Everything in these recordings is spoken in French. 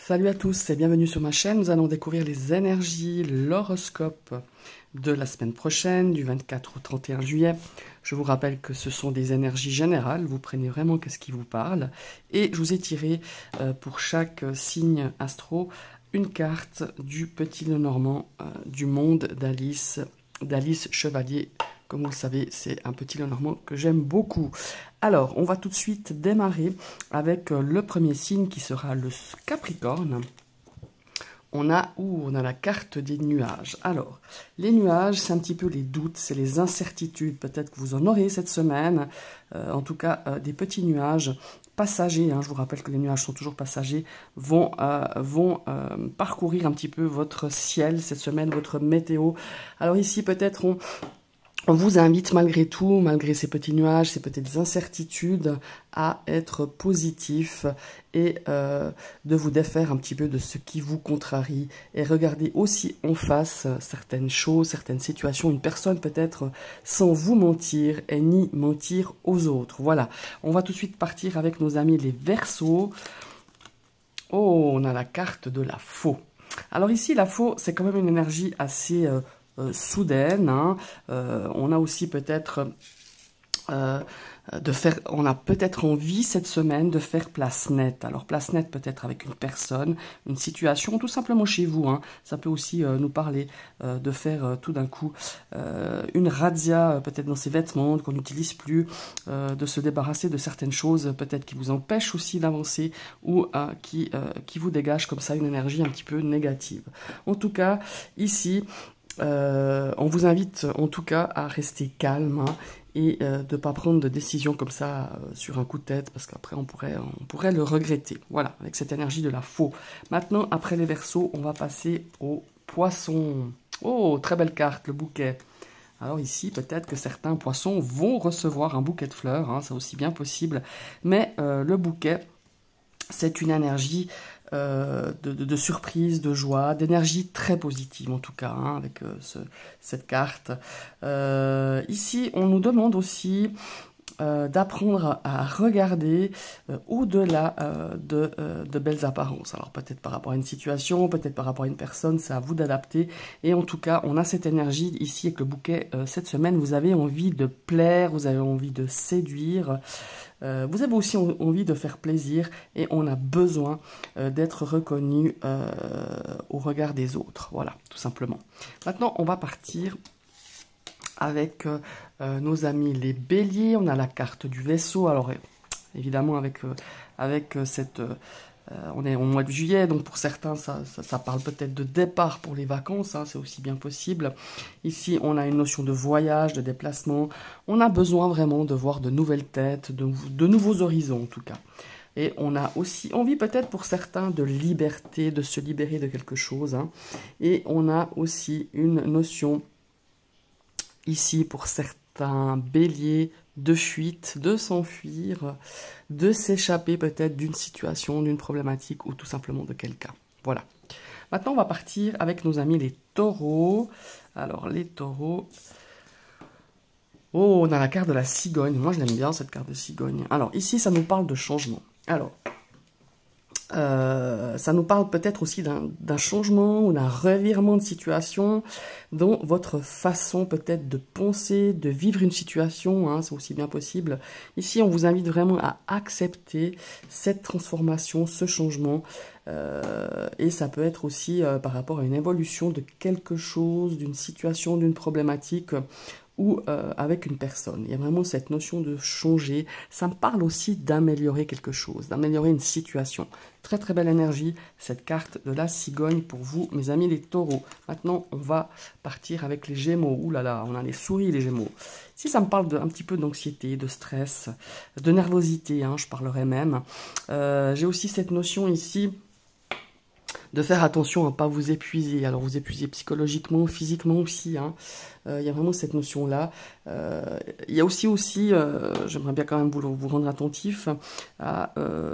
Salut à tous et bienvenue sur ma chaîne. Nous allons découvrir les énergies, l'horoscope de la semaine prochaine, du 24 au 31 juillet. Je vous rappelle que ce sont des énergies générales, vous prenez vraiment qu'est-ce qui vous parle. Et je vous ai tiré pour chaque signe astro une carte du Petit Lenormand du monde d'Alice Chevalier. Comme vous le savez, c'est un Petit Lenormand que j'aime beaucoup. Alors, on va tout de suite démarrer avec le premier signe qui sera le Capricorne. On a la carte des nuages. Alors, les nuages, c'est un petit peu les doutes, c'est les incertitudes. Peut-être que vous en aurez cette semaine. En tout cas, des petits nuages passagers. Je vous rappelle que les nuages sont toujours passagers. Vont parcourir un petit peu votre ciel cette semaine, votre météo. Alors ici, peut-être on vous invite malgré tout, malgré ces petits nuages, ces petites incertitudes, à être positif et de vous défaire un petit peu de ce qui vous contrarie et regarder aussi en face certaines choses, certaines situations, une personne peut-être sans vous mentir et ni mentir aux autres. Voilà, on va tout de suite partir avec nos amis les Verseaux. Oh, on a la carte de la faux. Alors ici, la faux, c'est quand même une énergie assez soudaine. On a aussi peut-être on a peut-être envie cette semaine de faire place nette. Alors place nette peut-être avec une personne, une situation, tout simplement chez vous. Ça peut aussi nous parler de faire tout d'un coup une razzia peut-être dans ses vêtements qu'on n'utilise plus, de se débarrasser de certaines choses peut-être qui vous empêchent aussi d'avancer ou qui vous dégagent comme ça une énergie un petit peu négative. En tout cas, ici, on vous invite en tout cas à rester calme et de ne pas prendre de décision comme ça sur un coup de tête, parce qu'après on pourrait le regretter. Voilà, avec cette énergie de la faux. Maintenant, après les Verseaux, on va passer aux Poissons. Oh, très belle carte, le bouquet. Alors ici, peut-être que certains poissons vont recevoir un bouquet de fleurs, c'est aussi bien possible, mais le bouquet, c'est une énergie de surprise, de joie, d'énergie très positive en tout cas, avec cette carte. Ici, on nous demande aussi d'apprendre à regarder au-delà de belles apparences. Alors peut-être par rapport à une situation, peut-être par rapport à une personne, c'est à vous d'adapter. Et en tout cas, on a cette énergie ici avec le bouquet cette semaine. Vous avez envie de plaire, vous avez envie de séduire. Vous avez aussi envie de faire plaisir et on a besoin d'être reconnu au regard des autres. Voilà, tout simplement. Maintenant, on va partir avec nos amis les Béliers. On a la carte du Vaisseau. Alors, évidemment, avec cette... on est au mois de juillet, donc pour certains, ça parle peut-être de départ pour les vacances, c'est aussi bien possible. Ici, on a une notion de voyage, de déplacement. On a besoin vraiment de voir de nouvelles têtes, de nouveaux horizons en tout cas. Et on a aussi envie peut-être pour certains de liberté, de se libérer de quelque chose. Et on a aussi une notion ici pour certains béliers de fuite, de s'enfuir, de s'échapper peut-être d'une situation, d'une problématique ou tout simplement de quelqu'un. Voilà. Maintenant, on va partir avec nos amis les taureaux. Alors, les taureaux... Oh, on a la carte de la cigogne. Moi, je l'aime bien, cette carte de cigogne. Alors, ici, ça nous parle de changement. Alors, ça nous parle peut-être aussi d'un changement ou d'un revirement de situation dans votre façon peut-être de penser, de vivre une situation, c'est aussi bien possible. Ici, on vous invite vraiment à accepter cette transformation, ce changement, et ça peut être aussi par rapport à une évolution de quelque chose, d'une situation, d'une problématique, ou avec une personne. Il y a vraiment cette notion de changer. Ça me parle aussi d'améliorer quelque chose, d'améliorer une situation. Très très belle énergie, cette carte de la cigogne pour vous, mes amis les taureaux. Maintenant, on va partir avec les gémeaux. Ouh là là, on a les souris, les gémeaux. Si ça me parle un petit peu d'anxiété, de stress, de nervosité, je parlerai même. J'ai aussi cette notion ici de faire attention à ne pas vous épuiser. Alors vous épuiser psychologiquement, physiquement aussi. Il y a vraiment cette notion-là. Il y a aussi j'aimerais bien quand même vous rendre attentif,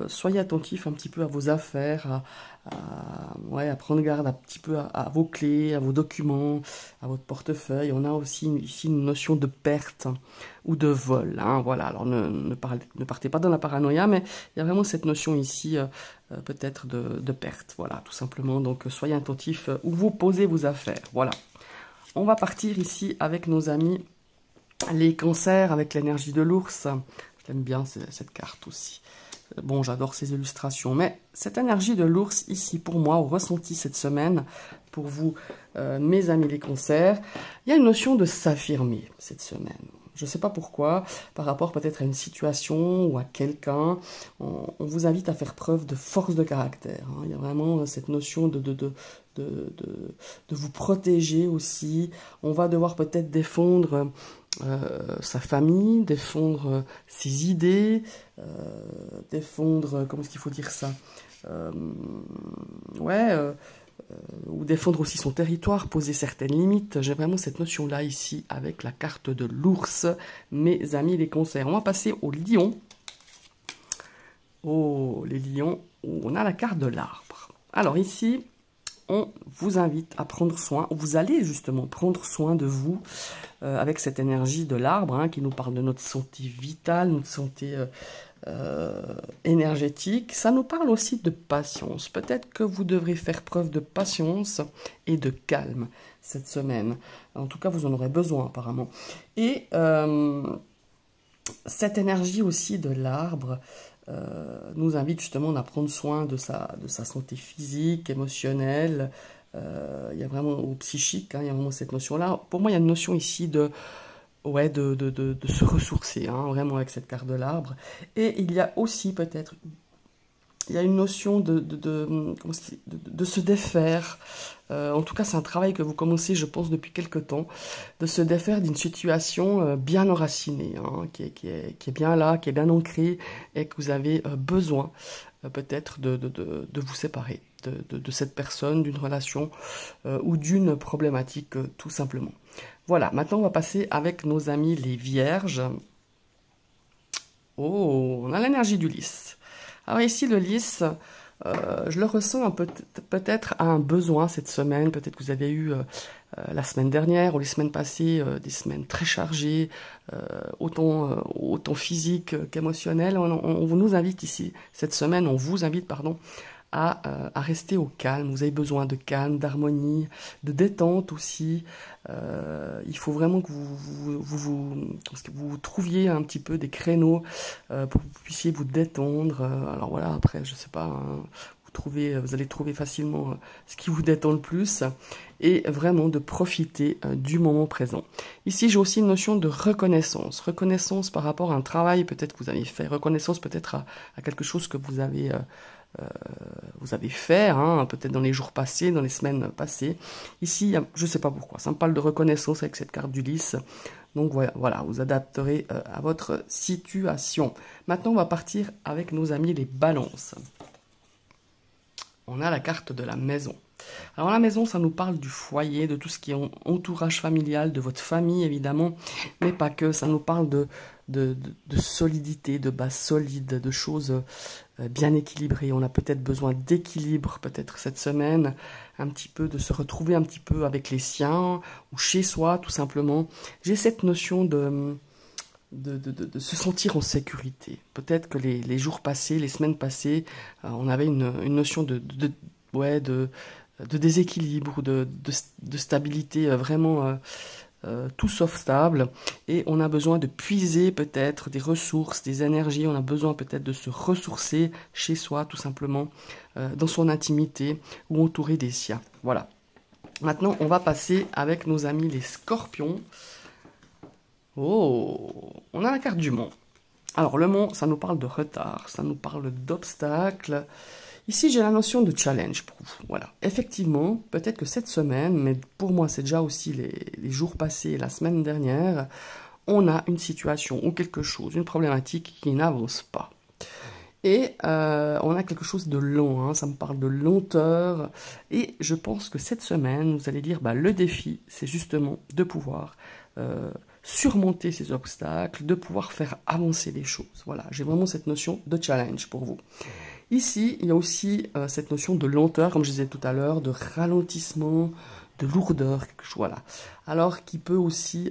soyez attentif un petit peu à vos affaires, à prendre garde un petit peu à vos clés, à vos documents, à votre portefeuille. On a aussi ici une notion de perte ou de vol. Voilà, alors ne partez pas dans la paranoïa, mais il y a vraiment cette notion ici peut-être de perte. Voilà, tout simplement. Donc, soyez attentifs où vous posez vos affaires. Voilà. On va partir ici avec nos amis les cancers, avec l'énergie de l'ours. J'aime bien cette carte aussi. Bon, j'adore ces illustrations. Mais cette énergie de l'ours ici, pour moi, au ressenti cette semaine, pour vous, mes amis les cancers, il y a une notion de s'affirmer cette semaine. Je ne sais pas pourquoi, par rapport peut-être à une situation ou à quelqu'un, on vous invite à faire preuve de force de caractère. Hein. Il y a vraiment cette notion de vous protéger aussi. On va devoir peut-être défendre sa famille, défendre ses idées, défendre, comment est-ce qu'il faut dire ça, ou défendre aussi son territoire, poser certaines limites. J'ai vraiment cette notion-là ici avec la carte de l'ours, mes amis les cancers. On va passer au lion. Oh, les lions, on a la carte de l'arbre. Alors ici, on vous invite à prendre soin, vous allez justement prendre soin de vous avec cette énergie de l'arbre hein, qui nous parle de notre santé vitale, notre santé énergétique. Ça nous parle aussi de patience. Peut-être que vous devrez faire preuve de patience et de calme cette semaine. En tout cas, vous en aurez besoin apparemment. Et cette énergie aussi de l'arbre nous invite justement à prendre soin de sa santé physique, émotionnelle, il y a vraiment, ou psychique, hein, il y a vraiment cette notion-là. Pour moi, il y a une notion ici de se ressourcer, hein, vraiment avec cette carte de l'arbre. Et il y a aussi peut-être, il y a une notion de se défaire. En tout cas, c'est un travail que vous commencez, je pense, depuis quelque temps, de se défaire d'une situation bien enracinée, hein, qui est bien là, qui est bien ancrée, et que vous avez besoin peut-être de vous séparer de cette personne, d'une relation ou d'une problématique, tout simplement. Voilà, maintenant on va passer avec nos amis les vierges. Oh, on a l'énergie du lys. Alors ici, le lys, je le ressens un peu, peut-être à un besoin cette semaine. Peut-être que vous avez eu la semaine dernière ou les semaines passées des semaines très chargées, autant physique qu'émotionnelle. On nous invite ici, cette semaine, on vous invite, pardon, à rester au calme. Vous avez besoin de calme, d'harmonie, de détente aussi. Il faut vraiment que vous trouviez un petit peu des créneaux pour que vous puissiez vous détendre. Alors voilà, après, je sais pas, hein, vous allez trouver facilement ce qui vous détend le plus et vraiment de profiter du moment présent. Ici, j'ai aussi une notion de reconnaissance. Reconnaissance par rapport à un travail peut-être que vous avez fait. Reconnaissance peut-être à quelque chose que vous avez fait, hein, peut-être dans les jours passés, dans les semaines passées. Ici, je ne sais pas pourquoi, ça me parle de reconnaissance avec cette carte du lys. Donc voilà, vous adapterez à votre situation. Maintenant, on va partir avec nos amis les balances. On a la carte de la maison. Alors la maison, ça nous parle du foyer, de tout ce qui est entourage familial, de votre famille évidemment, mais pas que, ça nous parle de solidité, de base solide, de choses bien équilibrées. On a peut-être besoin d'équilibre, peut-être cette semaine, un petit peu, de se retrouver un petit peu avec les siens, ou chez soi tout simplement. J'ai cette notion de se sentir en sécurité. Peut-être que les jours passés, les semaines passées, on avait une notion de déséquilibre, de stabilité vraiment tout sauf stable, et on a besoin de puiser peut-être des ressources, des énergies, on a besoin peut-être de se ressourcer chez soi tout simplement, dans son intimité ou entouré des siens. Voilà. Maintenant, on va passer avec nos amis les scorpions. Oh, on a la carte du mont. Alors le mont, ça nous parle de retard, ça nous parle d'obstacles. Ici, j'ai la notion de challenge pour vous. Voilà. Effectivement, peut-être que cette semaine, mais pour moi, c'est déjà aussi les jours passés, la semaine dernière, on a une situation ou quelque chose, une problématique qui n'avance pas. Et on a quelque chose de long, hein, ça me parle de lenteur. Et je pense que cette semaine, vous allez dire, le défi, c'est justement de pouvoir surmonter ces obstacles, de pouvoir faire avancer les choses. Voilà, j'ai vraiment cette notion de challenge pour vous. Ici, il y a aussi cette notion de lenteur, comme je disais tout à l'heure, de ralentissement, de lourdeur, quelque chose, voilà. Alors qui peut aussi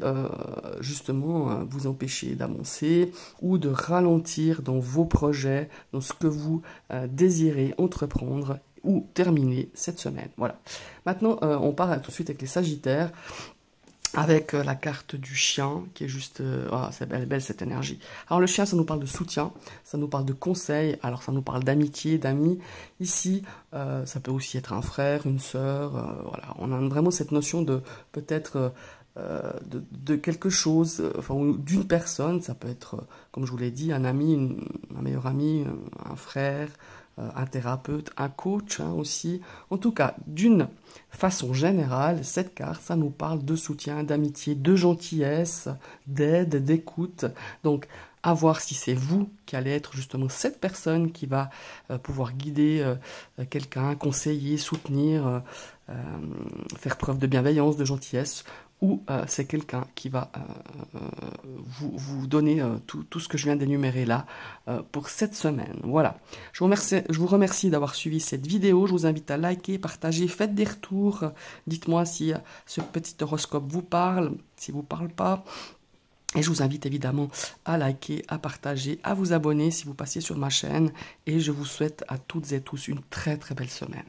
justement vous empêcher d'avancer ou de ralentir dans vos projets, dans ce que vous désirez entreprendre ou terminer cette semaine. Voilà. Maintenant, on part tout de suite avec les Sagittaires, avec la carte du chien, qui est juste... c'est belle, belle cette énergie. Alors le chien, ça nous parle de soutien, ça nous parle de conseils, alors ça nous parle d'amitié, d'amis. Ici, ça peut aussi être un frère, une sœur, voilà. On a vraiment cette notion de peut-être... de quelque chose, enfin, d'une personne, ça peut être, comme je vous l'ai dit, un ami, un meilleur ami, un frère, un thérapeute, un coach aussi. En tout cas, d'une façon générale, cette carte, ça nous parle de soutien, d'amitié, de gentillesse, d'aide, d'écoute. Donc, à voir si c'est vous qui allez être justement cette personne qui va pouvoir guider quelqu'un, conseiller, soutenir, faire preuve de bienveillance, de gentillesse, ou c'est quelqu'un qui va vous donner tout ce que je viens d'énumérer là pour cette semaine. Voilà. Je vous remercie d'avoir suivi cette vidéo. Je vous invite à liker, partager, faites des retours. Dites-moi si ce petit horoscope vous parle, s'il ne vous parle pas. Et je vous invite évidemment à liker, à partager, à vous abonner si vous passez sur ma chaîne. Et je vous souhaite à toutes et tous une très très belle semaine.